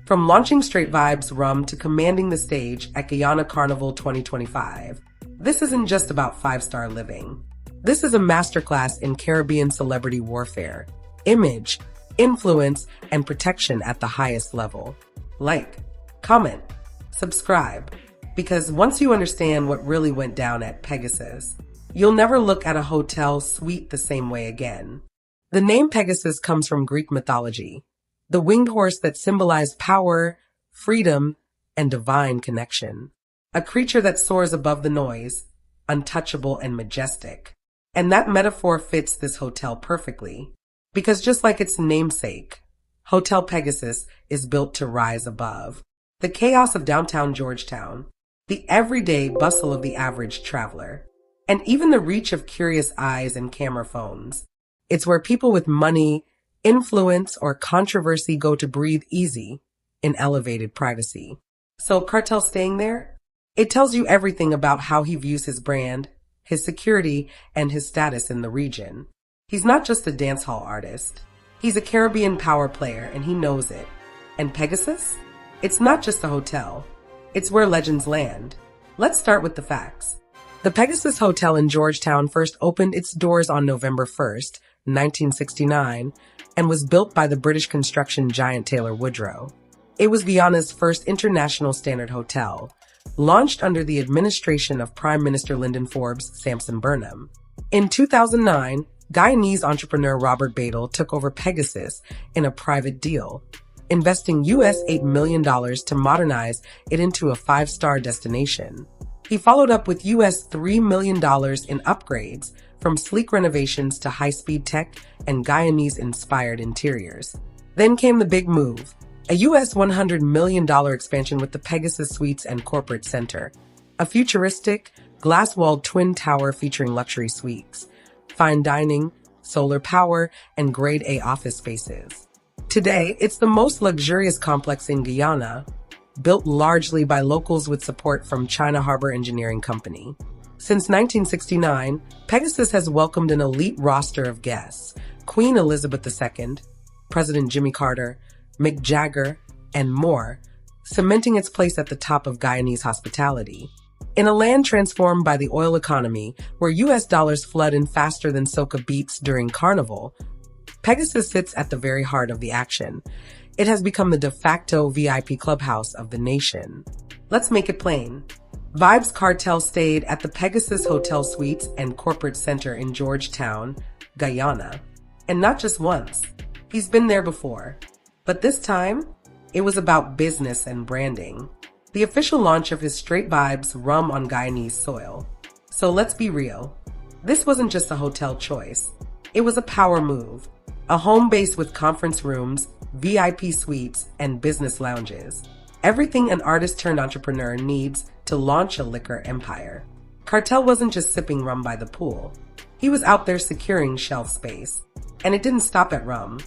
From launching Straight Vibes rum to commanding the stage at Guyana Carnival 2025, this isn't just about five-star living. This is a masterclass in Caribbean celebrity warfare, image, influence, and protection at the highest level. Like, comment, subscribe, because once you understand what really went down at Pegasus, you'll never look at a hotel suite the same way again. The name Pegasus comes from Greek mythology, the winged horse that symbolized power, freedom, and divine connection. A creature that soars above the noise, untouchable and majestic. And that metaphor fits this hotel perfectly, because just like its namesake, Hotel Pegasus is built to rise above the chaos of downtown Georgetown, the everyday bustle of the average traveler, and even the reach of curious eyes and camera phones. It's where people with money, influence, or controversy go to breathe easy in elevated privacy. So Kartel staying there? It tells you everything about how he views his brand, his security, and his status in the region. He's not just a dancehall artist. He's a Caribbean power player, and he knows it. And Pegasus? It's not just a hotel. It's where legends land. Let's start with the facts. The Pegasus Hotel in Georgetown first opened its doors on November 1st, 1969, and was built by the British construction giant Taylor Woodrow. It was Guyana's first international standard hotel, launched under the administration of Prime Minister Lyndon Forbes Sampson Burnham. In 2009, Guyanese entrepreneur Robert Badel took over Pegasus in a private deal, investing US $8 million to modernize it into a five-star destination. He followed up with US $3 million in upgrades, from sleek renovations to high-speed tech and Guyanese-inspired interiors. Then came the big move, a US $100 million expansion with the Pegasus Suites and Corporate Center, a futuristic, glass-walled twin tower featuring luxury suites, fine dining, solar power, and Grade A office spaces. Today, it's the most luxurious complex in Guyana, built largely by locals with support from China Harbor Engineering Company. Since 1969, Pegasus has welcomed an elite roster of guests: Queen Elizabeth II, President Jimmy Carter, Mick Jagger, and more, cementing its place at the top of Guyanese hospitality. In a land transformed by the oil economy, where US dollars flood in faster than soca beats during Carnival, Pegasus sits at the very heart of the action. It has become the de facto VIP clubhouse of the nation. Let's make it plain. Vybz Kartel stayed at the Pegasus Hotel Suites and Corporate Center in Georgetown, Guyana. And not just once. He's been there before. But this time, it was about business and branding. The official launch of his Straight Vibes rum on Guyanese soil. So let's be real. This wasn't just a hotel choice. It was a power move. A home base with conference rooms, VIP suites, and business lounges. Everything an artist-turned-entrepreneur needs to launch a liquor empire. Kartel wasn't just sipping rum by the pool. He was out there securing shelf space. And it didn't stop at rum.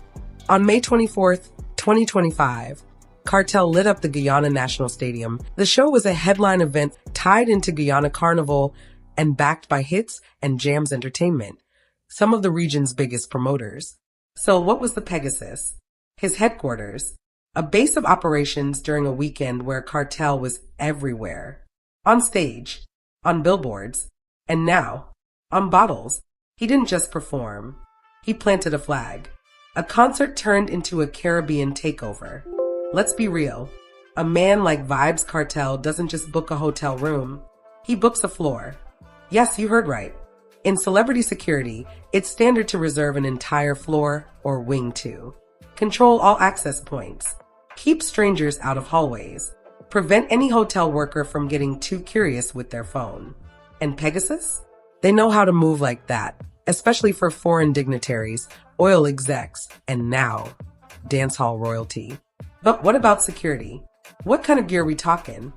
On May 24th, 2025, Kartel lit up the Guyana National Stadium. The show was a headline event tied into Guyana Carnival and backed by Hits and Jams Entertainment, some of the region's biggest promoters. So what was the Pegasus? His headquarters, a base of operations during a weekend where Kartel was everywhere. On stage, on billboards, and now, on bottles. He didn't just perform. He planted a flag. A concert turned into a Caribbean takeover. Let's be real. A man like Vybz Kartel doesn't just book a hotel room. He books a floor. Yes, you heard right. In celebrity security, it's standard to reserve an entire floor or wing too. Control all access points. Keep strangers out of hallways. Prevent any hotel worker from getting too curious with their phone. And Pegasus? They know how to move like that, especially for foreign dignitaries, oil execs, and now, dancehall royalty. But what about security? What kind of gear are we talking?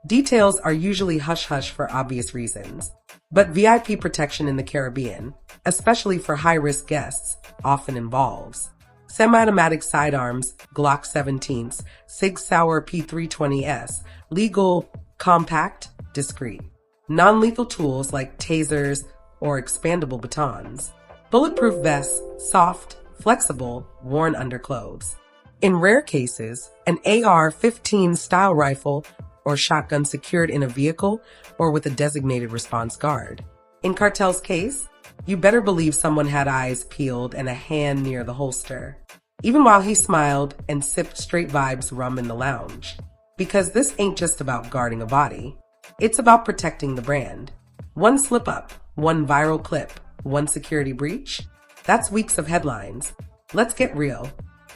Details are usually hush-hush for obvious reasons, but VIP protection in the Caribbean, especially for high-risk guests, often involves semi-automatic sidearms, Glock 17s, Sig Sauer P320S, legal, compact, discreet. Non-lethal tools like tasers or expandable batons. Bulletproof vests, soft, flexible, worn under clothes. In rare cases, an AR-15 style rifle or shotgun secured in a vehicle or with a designated response guard. In Kartel's case, you better believe someone had eyes peeled and a hand near the holster, even while he smiled and sipped straight Vybz rum in the lounge. Because this ain't just about guarding a body, it's about protecting the brand. One slip up, one viral clip, one security breach, that's weeks of headlines. Let's get real.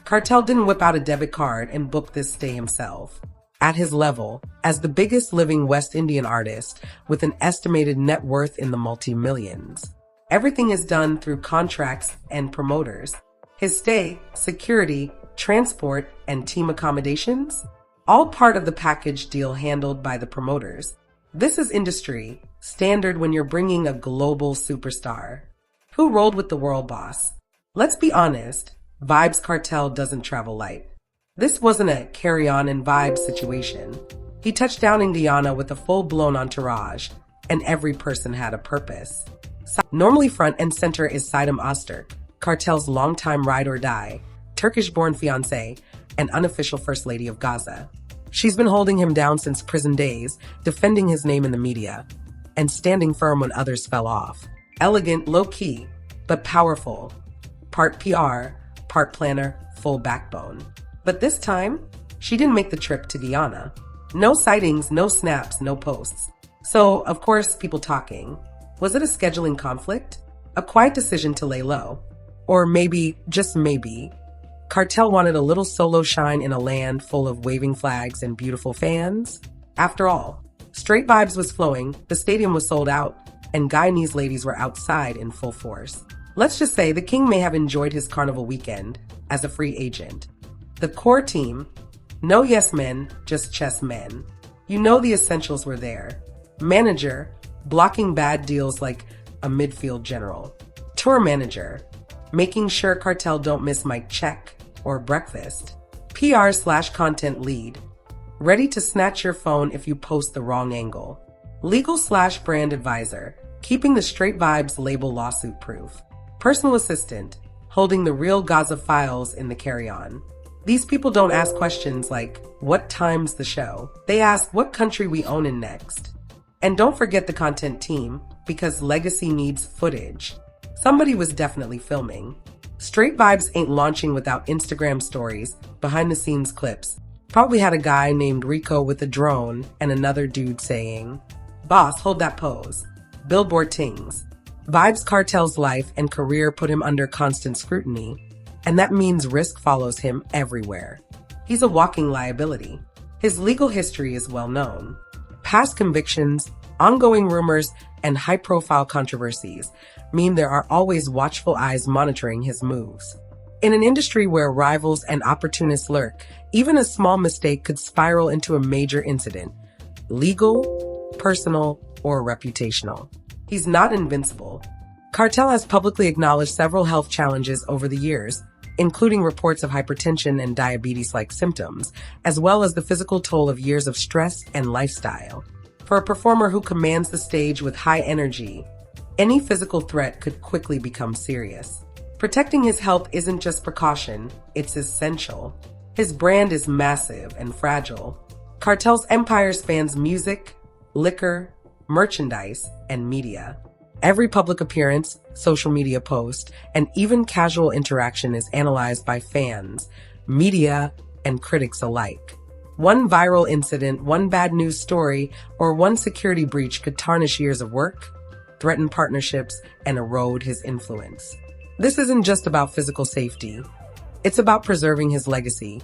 Kartel didn't whip out a debit card and book this stay himself. At his level, as the biggest living West Indian artist with an estimated net worth in the multi-millions, everything is done through contracts and promoters. His stay, security, transport, and team accommodations, all part of the package deal handled by the promoters. This is industry standard when you're bringing a global superstar. Who rolled with the Worl Boss? Let's be honest, Vybz Kartel doesn't travel light. This wasn't a carry-on and vibe situation. He touched down in Guyana with a full-blown entourage, and every person had a purpose. Normally front and center is Saidem Oster, Kartel's longtime ride-or-die, Turkish-born fiancé, and unofficial First Lady of Gaza. She's been holding him down since prison days, defending his name in the media, and standing firm when others fell off. Elegant, low-key, but powerful. Part PR, part planner, full backbone. But this time, she didn't make the trip to Guyana. No sightings, no snaps, no posts. So, of course, people talking. Was it a scheduling conflict? A quiet decision to lay low? Or maybe, just maybe, Kartel wanted a little solo shine in a land full of waving flags and beautiful fans? After all, straight Vybz was flowing, the stadium was sold out, and Guyanese ladies were outside in full force. Let's just say the king may have enjoyed his carnival weekend as a free agent. The core team, no yes men, just chess men. You know the essentials were there. Manager, blocking bad deals like a midfield general. Tour manager, making sure Kartel don't miss mic check or breakfast. PR/content lead, ready to snatch your phone if you post the wrong angle. Legal/brand advisor, keeping the straight Vybz label lawsuit proof. Personal assistant, holding the real Gaza files in the carry-on. These people don't ask questions like, what time's the show? They ask what country we own in next. And don't forget the content team, because legacy needs footage. Somebody was definitely filming. Straight Vybz ain't launching without Instagram stories, behind-the-scenes clips. Probably had a guy named Rico with a drone and another dude saying, "Boss, hold that pose." Billboard tings. Vybz Kartel's life and career put him under constant scrutiny, and that means risk follows him everywhere. He's a walking liability. His legal history is well known. Past convictions, ongoing rumors, and high-profile controversies mean there are always watchful eyes monitoring his moves. In an industry where rivals and opportunists lurk, even a small mistake could spiral into a major incident, legal, personal, or reputational. He's not invincible. Kartel has publicly acknowledged several health challenges over the years, including reports of hypertension and diabetes-like symptoms, as well as the physical toll of years of stress and lifestyle. For a performer who commands the stage with high energy, any physical threat could quickly become serious. Protecting his health isn't just precaution, it's essential. His brand is massive and fragile. Kartel's empire spans music, liquor, merchandise, and media. Every public appearance, social media post, and even casual interaction is analyzed by fans, media, and critics alike. One viral incident, one bad news story, or one security breach could tarnish years of work, threaten partnerships, and erode his influence. This isn't just about physical safety. It's about preserving his legacy,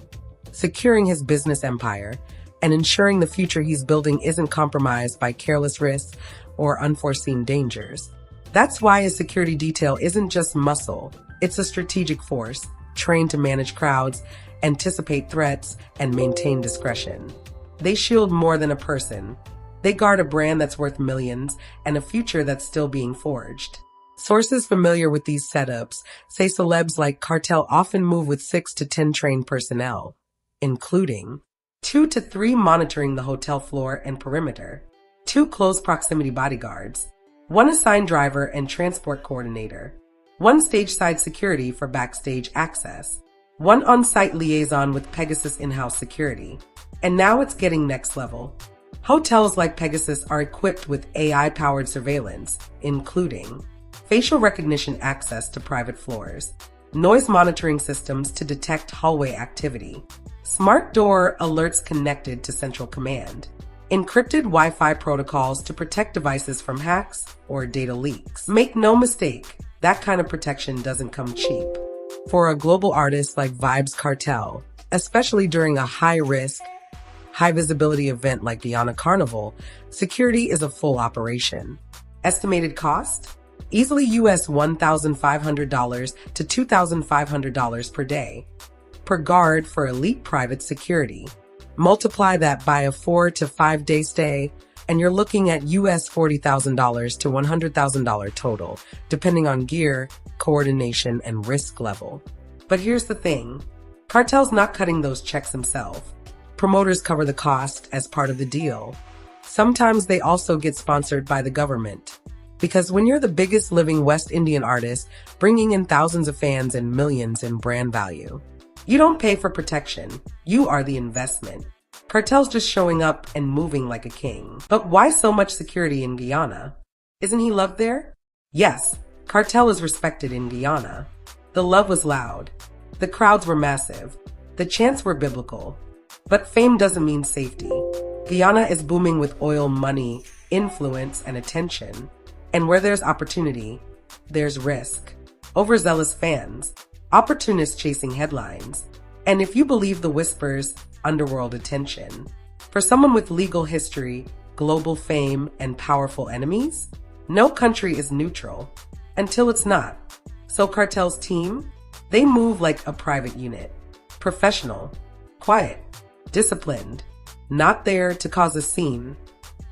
securing his business empire, and ensuring the future he's building isn't compromised by careless risks or unforeseen dangers. That's why his security detail isn't just muscle, it's a strategic force, trained to manage crowds, anticipate threats, and maintain discretion. They shield more than a person. They guard a brand that's worth millions and a future that's still being forged. Sources familiar with these setups say celebs like Kartel often move with 6 to 10 trained personnel, including 2 to 3 monitoring the hotel floor and perimeter, 2 close proximity bodyguards, 1 assigned driver and transport coordinator, 1 stage-side security for backstage access, one on-site liaison with Pegasus in-house security. And now it's getting next level. Hotels like Pegasus are equipped with AI-powered surveillance, including facial recognition access to private floors, noise monitoring systems to detect hallway activity, smart door alerts connected to central command, encrypted Wi-Fi protocols to protect devices from hacks or data leaks. Make no mistake, that kind of protection doesn't come cheap. For a global artist like Vybz Kartel, especially during a high-risk, high-visibility event like Guyana Carnival, security is a full operation. Estimated cost? Easily US $1,500 to $2,500 per day, per guard for elite private security. Multiply that by a 4 to 5 day stay, and you're looking at US $40,000 to $100,000 total, depending on gear, coordination, and risk level. But here's the thing. Kartel's not cutting those checks himself. Promoters cover the cost as part of the deal. Sometimes they also get sponsored by the government. Because when you're the biggest living West Indian artist, bringing in thousands of fans and millions in brand value, you don't pay for protection. You are the investment. Kartel's just showing up and moving like a king. But why so much security in Guyana? Isn't he loved there? Yes, Kartel is respected in Guyana. The love was loud. The crowds were massive. The chants were biblical. But fame doesn't mean safety. Guyana is booming with oil money, influence, and attention. And where there's opportunity, there's risk. Overzealous fans, opportunists chasing headlines. And if you believe the whispers, underworld attention. For someone with legal history, global fame, and powerful enemies, no country is neutral until it's not. So Kartel's team, they move like a private unit. Professional, quiet, disciplined, not there to cause a scene,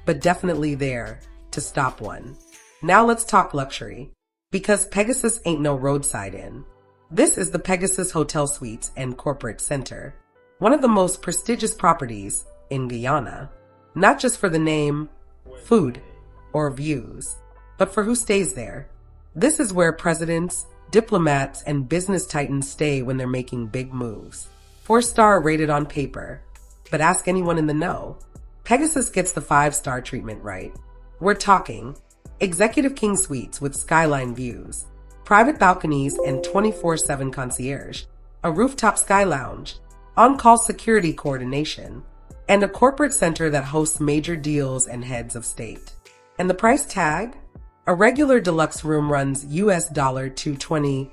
but definitely there to stop one. Now let's talk luxury, because Pegasus ain't no roadside inn. This is the Pegasus Hotel Suites and Corporate Center, one of the most prestigious properties in Guyana, not just for the name, food, or views, but for who stays there. This is where presidents, diplomats, and business titans stay when they're making big moves. 4-star rated on paper, but ask anyone in the know. Pegasus gets the 5-star treatment right. We're talking executive king suites with skyline views, private balconies and 24/7 concierge, a rooftop sky lounge, on-call security coordination, and a corporate center that hosts major deals and heads of state. And the price tag? A regular deluxe room runs US $220,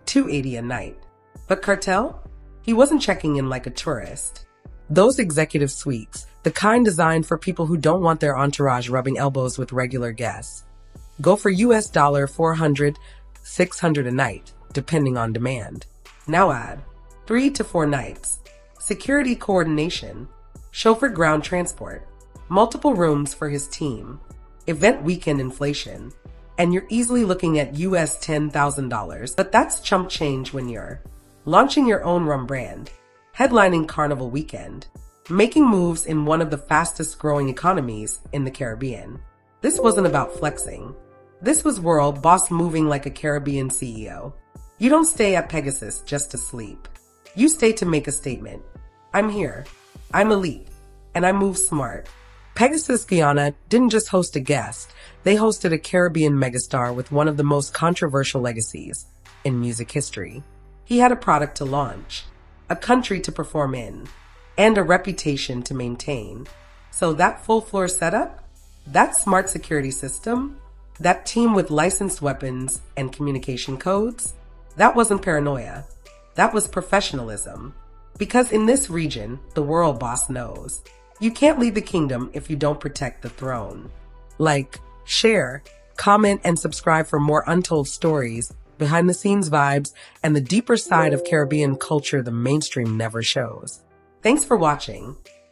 $280 a night. But Kartel? He wasn't checking in like a tourist. Those executive suites, the kind designed for people who don't want their entourage rubbing elbows with regular guests, go for US $400, $600 a night, depending on demand. Now add 3 to 4 nights, security coordination, chauffeured ground transport, multiple rooms for his team, event weekend inflation, and you're easily looking at US $10,000. But that's chump change when you're launching your own rum brand, headlining Carnival weekend, making moves in one of the fastest growing economies in the Caribbean. This wasn't about flexing. This was Worl Boss moving like a Caribbean CEO. You don't stay at Pegasus just to sleep. You stay to make a statement. I'm here. I'm elite. And I move smart. Pegasus Guyana didn't just host a guest. They hosted a Caribbean megastar with one of the most controversial legacies in music history. He had a product to launch, a country to perform in, and a reputation to maintain. So that full floor setup, that smart security system, that team with licensed weapons and communication codes, that wasn't paranoia. That was professionalism. Because in this region, the Worl Boss knows, you can't lead the kingdom if you don't protect the throne. Like, share, comment, and subscribe for more untold stories, behind-the-scenes vibes, and the deeper side of Caribbean culture the mainstream never shows. Thanks for watching.